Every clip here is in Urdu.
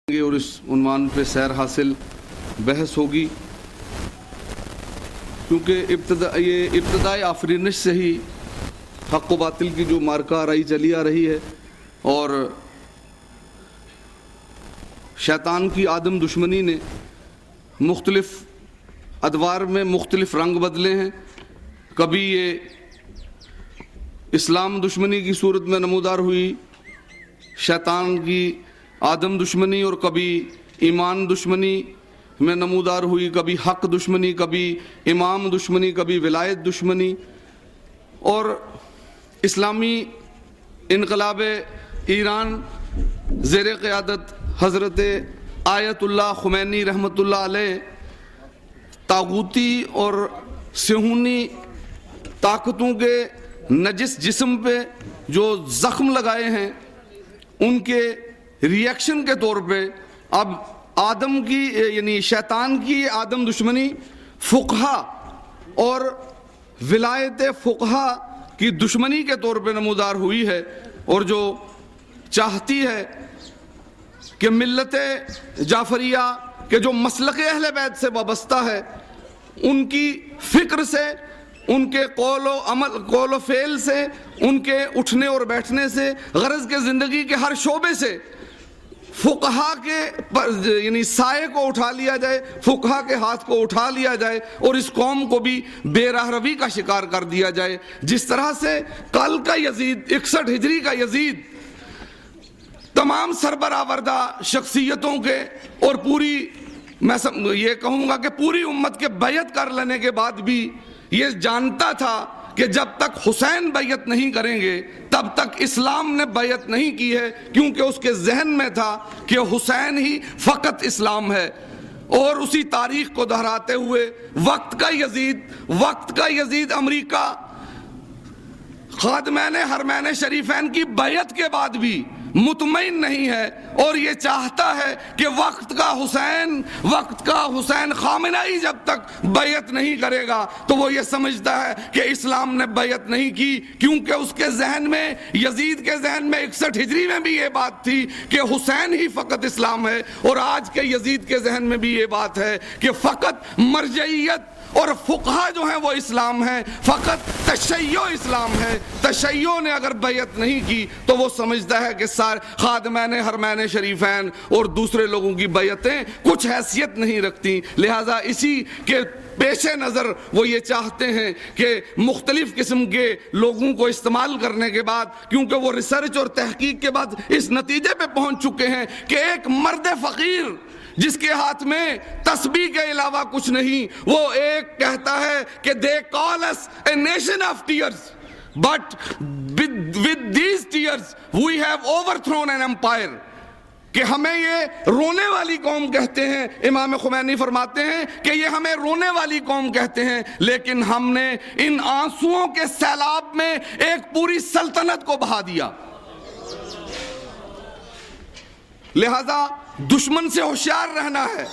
اور اس عنوان پہ سیر حاصل بحث ہوگی، کیونکہ یہ ابتدائی آفرینش سے ہی حق و باطل کی جو مارکہ چلی آ رہی ہے اور شیطان کی آدم دشمنی نے مختلف ادوار میں مختلف رنگ بدلے ہیں۔ کبھی یہ اسلام دشمنی کی صورت میں نمودار ہوئی، شیطان کی آدم دشمنی، اور کبھی ایمان دشمنی میں نمودار ہوئی، کبھی حق دشمنی، کبھی امام دشمنی، کبھی ولایت دشمنی۔ اور اسلامی انقلاب ایران زیر قیادت حضرت آیت اللہ خمینی رحمۃ اللہ علیہ طاغوتی اور صہیونی طاقتوں کے نجس جسم پہ جو زخم لگائے ہیں، ان کے ریئیکشن کے طور پہ اب آدم کی یعنی شیطان کی آدم دشمنی فقہا اور ولایت فقہا کی دشمنی کے طور پہ نمودار ہوئی ہے، اور جو چاہتی ہے کہ ملت جعفریہ کے جو مسلک اہل بیت سے وابستہ ہے، ان کی فکر سے، ان کے قول و فعل سے، ان کے اٹھنے اور بیٹھنے سے، غرض کے زندگی کے ہر شعبے سے فقہا کے یعنی سائے کو اٹھا لیا جائے، فقہا کے ہاتھ کو اٹھا لیا جائے اور اس قوم کو بھی بے راہ روی کا شکار کر دیا جائے۔ جس طرح سے کل کا یزید 61 ہجری کا یزید تمام سربراوردہ شخصیتوں کے اور پوری میں یہ کہوں گا کہ پوری امت کے بیعت کر لینے کے بعد بھی یہ جانتا تھا کہ جب تک حسین بیعت نہیں کریں گے تب تک اسلام نے بیعت نہیں کی ہے، کیونکہ اس کے ذہن میں تھا کہ حسین ہی فقط اسلام ہے۔ اور اسی تاریخ کو دہراتے ہوئے وقت کا یزید امریکہ خادمین حرمین شریفین کی بیعت کے بعد بھی مطمئن نہیں ہے، اور یہ چاہتا ہے کہ وقت کا حسین خامنہئی جب تک بیعت نہیں کرے گا تو وہ یہ سمجھتا ہے کہ اسلام نے بیعت نہیں کی، کیونکہ اس کے ذہن میں، یزید کے ذہن میں 61 ہجری میں بھی یہ بات تھی کہ حسین ہی فقط اسلام ہے، اور آج کے یزید کے ذہن میں بھی یہ بات ہے کہ فقط مرجعیت اور فقہا جو ہیں وہ اسلام ہیں، فقط تشیع اسلام ہے۔ تشیع نے اگر بیعت نہیں کی تو وہ سمجھتا ہے کہ خادمین حرمین شریفین اور دوسرے لوگوں کی بیعتیں کچھ حیثیت نہیں رکھتی، لہٰذا اسی کے پیش نظر وہ یہ چاہتے ہیں کہ مختلف قسم کے لوگوں کو استعمال کرنے کے بعد، کیونکہ وہ ریسرچ اور تحقیق کے بعد اس نتیجے پہ پہنچ چکے ہیں کہ ایک مرد فقیر جس کے ہاتھ میں تسبیح کے علاوہ کچھ نہیں، وہ ایک کہتا ہے کہ they call us a nation of tears but with these tears we have overthrown an empire، کہ ہمیں یہ رونے والی قوم کہتے ہیں۔ امام خمینی فرماتے ہیں کہ یہ ہمیں رونے والی قوم کہتے ہیں، لیکن ہم نے ان آنسوؤں کے سیلاب میں ایک پوری سلطنت کو بہا دیا۔ لہذا دشمن سے ہوشیار رہنا ہے۔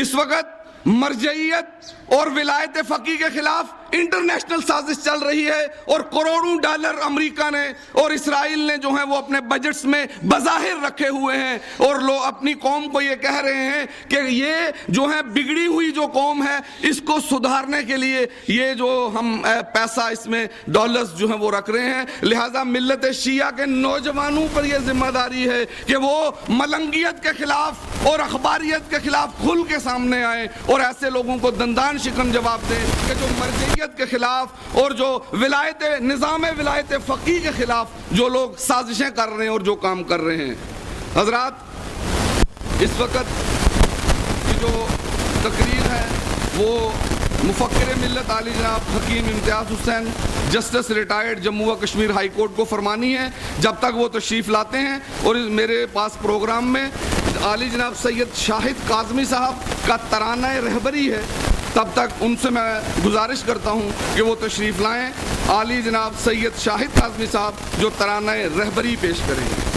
اس وقت مرجعیت اور ولایت فقیہ کے خلاف انٹرنیشنل سازش چل رہی ہے، اور کروڑوں ڈالر امریکہ نے اور اسرائیل نے جو ہیں وہ اپنے بجٹس میں بظاہر رکھے ہوئے ہیں، اور لوگ اپنی قوم کو یہ کہہ رہے ہیں کہ یہ جو ہے بگڑی ہوئی جو قوم ہے اس کو سدھارنے کے لیے یہ جو ہم پیسہ اس میں ڈالرز جو ہیں وہ رکھ رہے ہیں۔ لہٰذا ملت شیعہ کے نوجوانوں پر یہ ذمہ داری ہے کہ وہ ملنگیت کے خلاف اور اخباریت کے خلاف کھل کے سامنے آئیں اور ایسے لوگوں کو دندان شکن جواب دیں کہ جو مرجعیت کے خلاف اور جو نظام ولایت فقیہ کے خلاف جو لوگ سازشیں کر رہے ہیں اور جو کام کر رہے ہیں۔ حضرات، اس وقت کی جو تقریر ہے وہ مفکر ملت عالی جناب حکیم امتیاز حسین جسٹس ریٹائرڈ جموں و کشمیر ہائی کورٹ کو فرمانی ہے۔ جب تک وہ تشریف لاتے ہیں، اور میرے پاس پروگرام میں عالی جناب سید شاہد کاظمی صاحب کا ترانہ رہبری ہے، تب تک ان سے میں گزارش کرتا ہوں کہ وہ تشریف لائیں۔ عالی جناب سید شاہد کاظمی صاحب جو ترانہ رہبری پیش کریں گے۔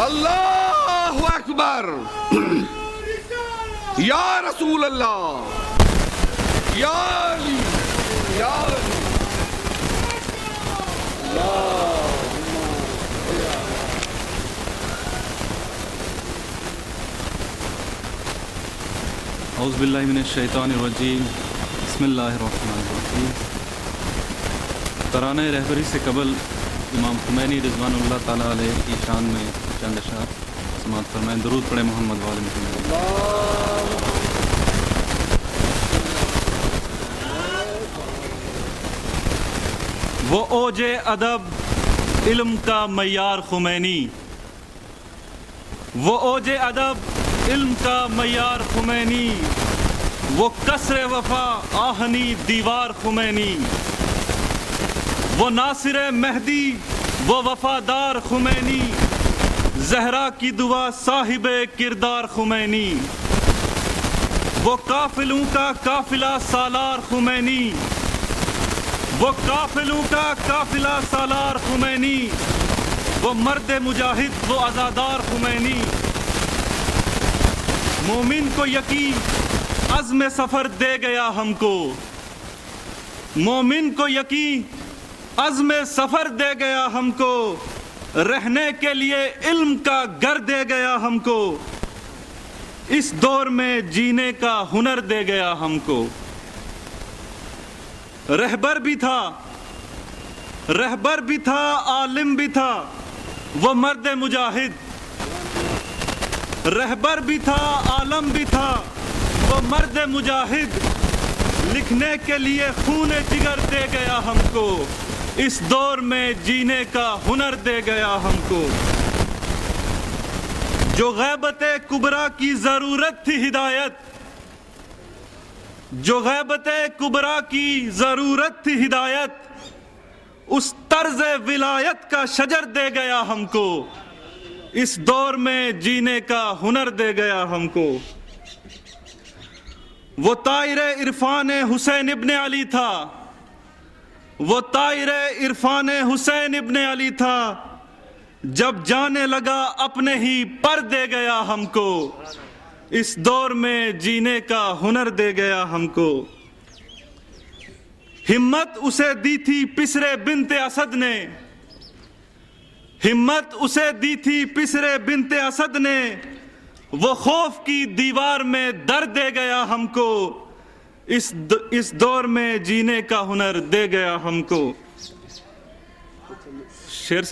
اللہ اکبر، یا رسول اللہ، یا علی، یا علی۔ اعوذ باللہ من الشیطان الرجیم، بسم اللہ الرحمن الرحیم۔ ترانہ رہبری سے قبل امام خمینی رضوان اللہ تعالیٰ علیہ کی شان میں چند اشعار سماعت فرمائیں۔ درود پڑھیں محمد وآل محمد۔ وہ اوج ادب علم کا معیار خمینی، وہ اوج ادب علم کا معیار خمینی، وہ کسر وفا آہنی دیوار خمینی، وہ ناصر مہدی وہ وفادار خمینی، زہرا کی دعا صاحب کردار خمینی، وہ قافلوں کا قافلہ سالار خمینی، وہ قافلوں کا قافلہ سالار خمینی، وہ مرد مجاہد وہ عزادار خمینی، مومن کو یقین عزم سفر دے گیا ہم کو، مومن کو یقین عزم سفر دے گیا ہم کو، رہنے کے لیے علم کا گھر دے گیا ہم کو، اس دور میں جینے کا ہنر دے گیا ہم کو۔ رہبر بھی تھا، رہبر بھی تھا، عالم بھی تھا وہ مرد مجاہد، رہبر بھی تھا، عالم بھی تھا وہ مرد مجاہد، لکھنے کے لیے خون جگر دے گیا ہم کو، اس دور میں جینے کا ہنر دے گیا ہم کو۔ جو غیبت کبریٰ کی ضرورت تھی ہدایت، جو غیبت کبریٰ کی ضرورت تھی ہدایت، اس طرز ولایت کا شجر دے گیا ہم کو، اس دور میں جینے کا ہنر دے گیا ہم کو۔ وہ طائر عرفان حسین ابن علی تھا، وہ طائر عرفان حسین ابن علی تھا، جب جانے لگا اپنے ہی پر دے گیا ہم کو، اس دور میں جینے کا ہنر دے گیا ہم کو۔ ہمت اسے دی تھی پسرے بنت اسد نے، ہمت اسے دی تھی پسرے بنت اسد نے، وہ خوف کی دیوار میں در دے گیا ہم کو، اس دور میں جینے کا ہنر دے گیا ہم کو۔ شعر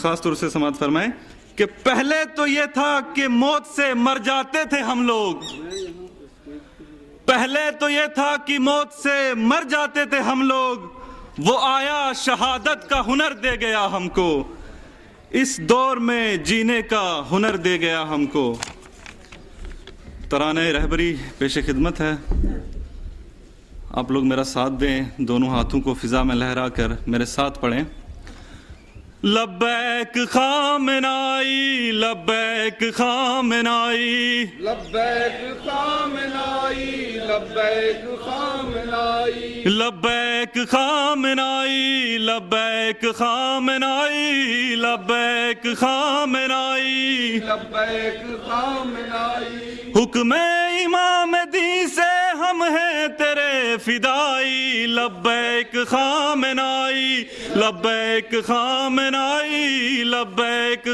خاص طور سے سماعت فرمائیں کہ پہلے تو یہ تھا کہ موت سے مر جاتے تھے ہم لوگ، پہلے تو یہ تھا کہ موت سے مر جاتے تھے ہم لوگ، وہ آیا شہادت کا ہنر دے گیا ہم کو، اس دور میں جینے کا ہنر دے گیا ہم کو۔ ترانہ رہبری پیش خدمت ہے، آپ لوگ میرا ساتھ دیں، دونوں ہاتھوں کو فضا میں لہرا کر میرے ساتھ پڑھیں۔ لبیک خامنائی، لبیک خامنائی، لبیک خامنائی، لبیک خامنائی، لبیک خامنائی، لبیک خامنائی، لبیک خامنائی، لبیک خامنائی، حکم امام دی سے ہم ہیں تیرے فدائی، لبیک خامنائی، لبیک خامنائی، لبیک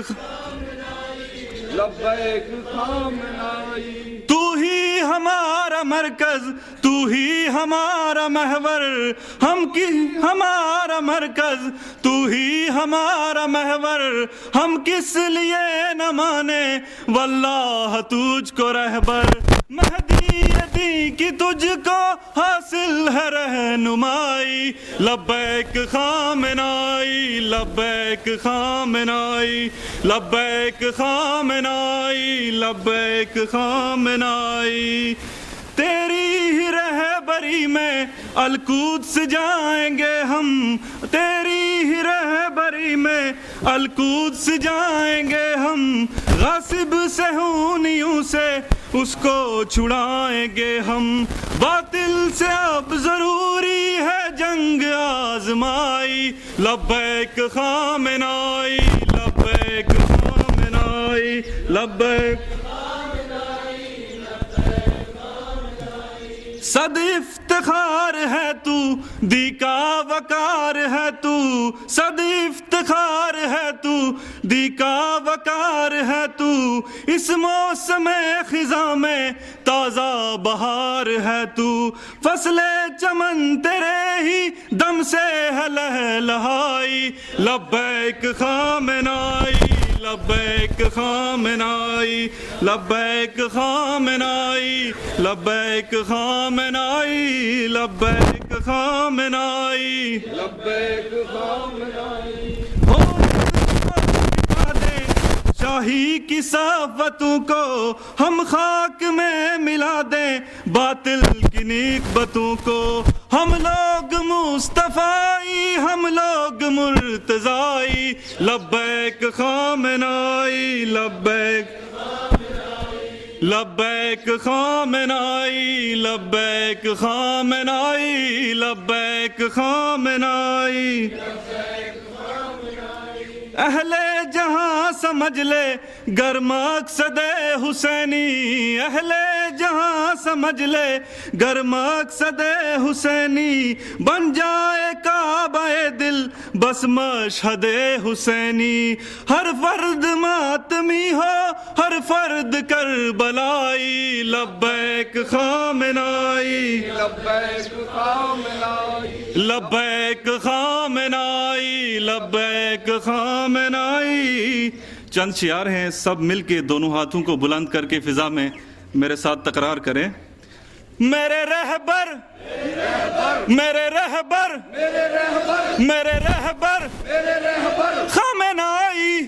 لبیک خامنائی، تو ہی ہمارا مرکز، تو ہی ہمارا محور، ہمارا مرکز، تو ہی ہمارا محور، ہم کس لیے نہ مانے واللہ تجھ کو رہبر، مہدی دی کی تجھ کو حاصل ہے رہنمائی، لبیک خامنائی، لبیک خامنائی، لبیک خامنائی، لبیک خامنائی، تیری ہی رہبری میں القدس جائیں گے ہم، تیری ہی رہبری میں القدس جائیں گے ہم، غاصب صہیونیوں سے اس کو چھڑائیں گے ہم، باطل سے اب ضروری ہے جنگ آزمائی، لبیک خامنائی، لبیک خامنائی، لبیک صد افتخار ہے تو دی کا وقار ہے تو، صد افتخار ہے تو، دی کا وقار ہے تو، اس موسم خزاں میں تازہ بہار ہے تو، فصل چمن تیرے ہی دم سے ہے لہلہائی، لبیک خامنائی لبیک خامنائی لبیک خامنائی لبیک خامنائی لبیک خامنائی لبیک خامنائی۔ شاہی کی صفتوں کو ہم خاک میں ملا دیں، باطل کی نسبتوں کو ہم لوگ مصطفائی، ہم لوگ مرتضائی، لبیک خامنائی لبیک لبیک خامنائی لبیک خامنائی لبیک خامنائی۔ اہل جہاں سمجھ لے گر مقصد حسینی، اہل جہاں سمجھ لے گر مقصد حسینی، بن جائے کعبہ دل بس مشہد حسینی، ہر فرد ماتمی ہو ہر فرد کربلائی، لبیک خامنائی لبیک خامنائی لبیک خامنائی لبیک خامنائی۔ چند شعار ہیں، سب مل کے دونوں ہاتھوں کو بلند کر کے فضا میں میرے ساتھ تکرار کریں۔ میرے رہبر میرے رہبر میرے رہبر خامنائی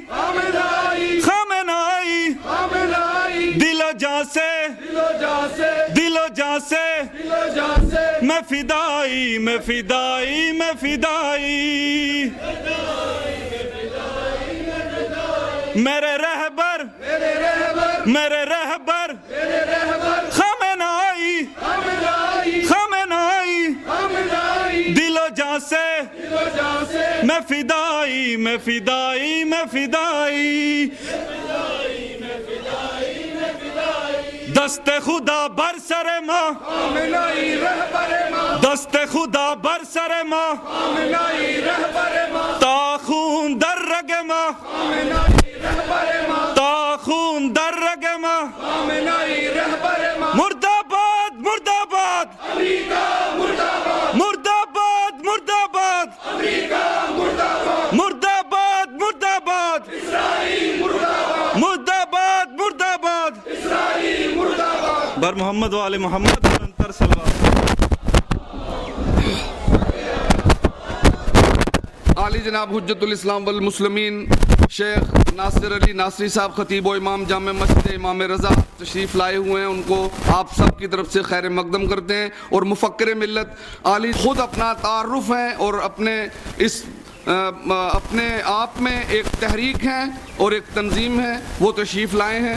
خامنائی، دل و جان سے دل و جان سے میں فدائی میں فدائی میں فدائی، میرے رہبر میرے رہبر خامنائی خامنائی، دل و جان سے میں فدائی میں فدائی میں فدائی، دست خدا بر سر ماں دست خدا بر سر ماں، تا خون در رگ ماں تا خون در رگ ماں، مرد آباد مرد آباد مرد آباد مرد آباد مرد آباد مرد آباد مرد آباد مرد آباد، بر محمد و آل محمد انتر صلوات۔ عالی جناب حجت الاسلام والمسلمین شیخ ناصر علی ناصری صاحب خطیب و امام جامع مسجد امام رضا تشریف لائے ہوئے ہیں، ان کو آپ سب کی طرف سے خیر مقدم کرتے ہیں۔ اور مفکر ملت عالی خود اپنا تعارف ہے اور اپنے آپ میں ایک تحریک ہے اور ایک تنظیم ہے، وہ تشریف لائے ہیں۔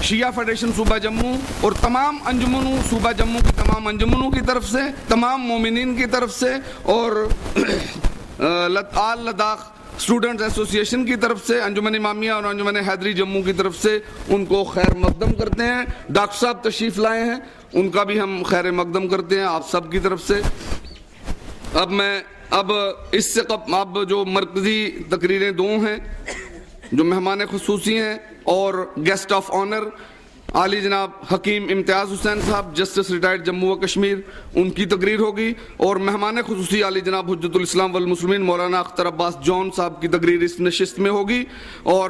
شیعہ فیڈریشن صوبہ جموں اور تمام انجمنوں صوبہ جموں کی تمام انجمنوں کی طرف سے، تمام مومنین کی طرف سے، اور آل لداخ اسٹوڈنٹس ایسوسی ایشن کی طرف سے، انجمن امامیہ اور انجمن حیدری جموں کی طرف سے ان کو خیر مقدم کرتے ہیں۔ ڈاکٹر صاحب تشریف لائے ہیں، ان کا بھی ہم خیر مقدم کرتے ہیں آپ سب کی طرف سے۔ اب اس سے اب جو مرکزی تقریریں دو ہیں، جو مہمان خصوصی ہیں اور گیسٹ آف آنر عالی جناب حکیم امتیاز حسین صاحب جسٹس ریٹائرڈ جموں و کشمیر، ان کی تقریر ہوگی، اور مہمان خصوصی عالی جناب حجت الاسلام والمسلمین مولانا اختر عباس جون صاحب کی تقریر اس نشست میں ہوگی۔ اور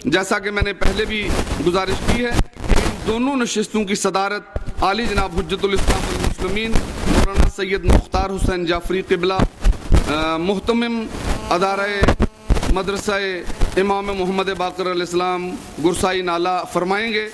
جیسا کہ میں نے پہلے بھی گزارش کی ہے، ان دونوں نشستوں کی صدارت عالی جناب حجت الاسلام والمسلمین مولانا سید مختار حسین جعفری قبلہ محتمم ادارہ مدرسہ امام محمد باقر علیہ السلام گرسائی نالہ فرمائیں گے۔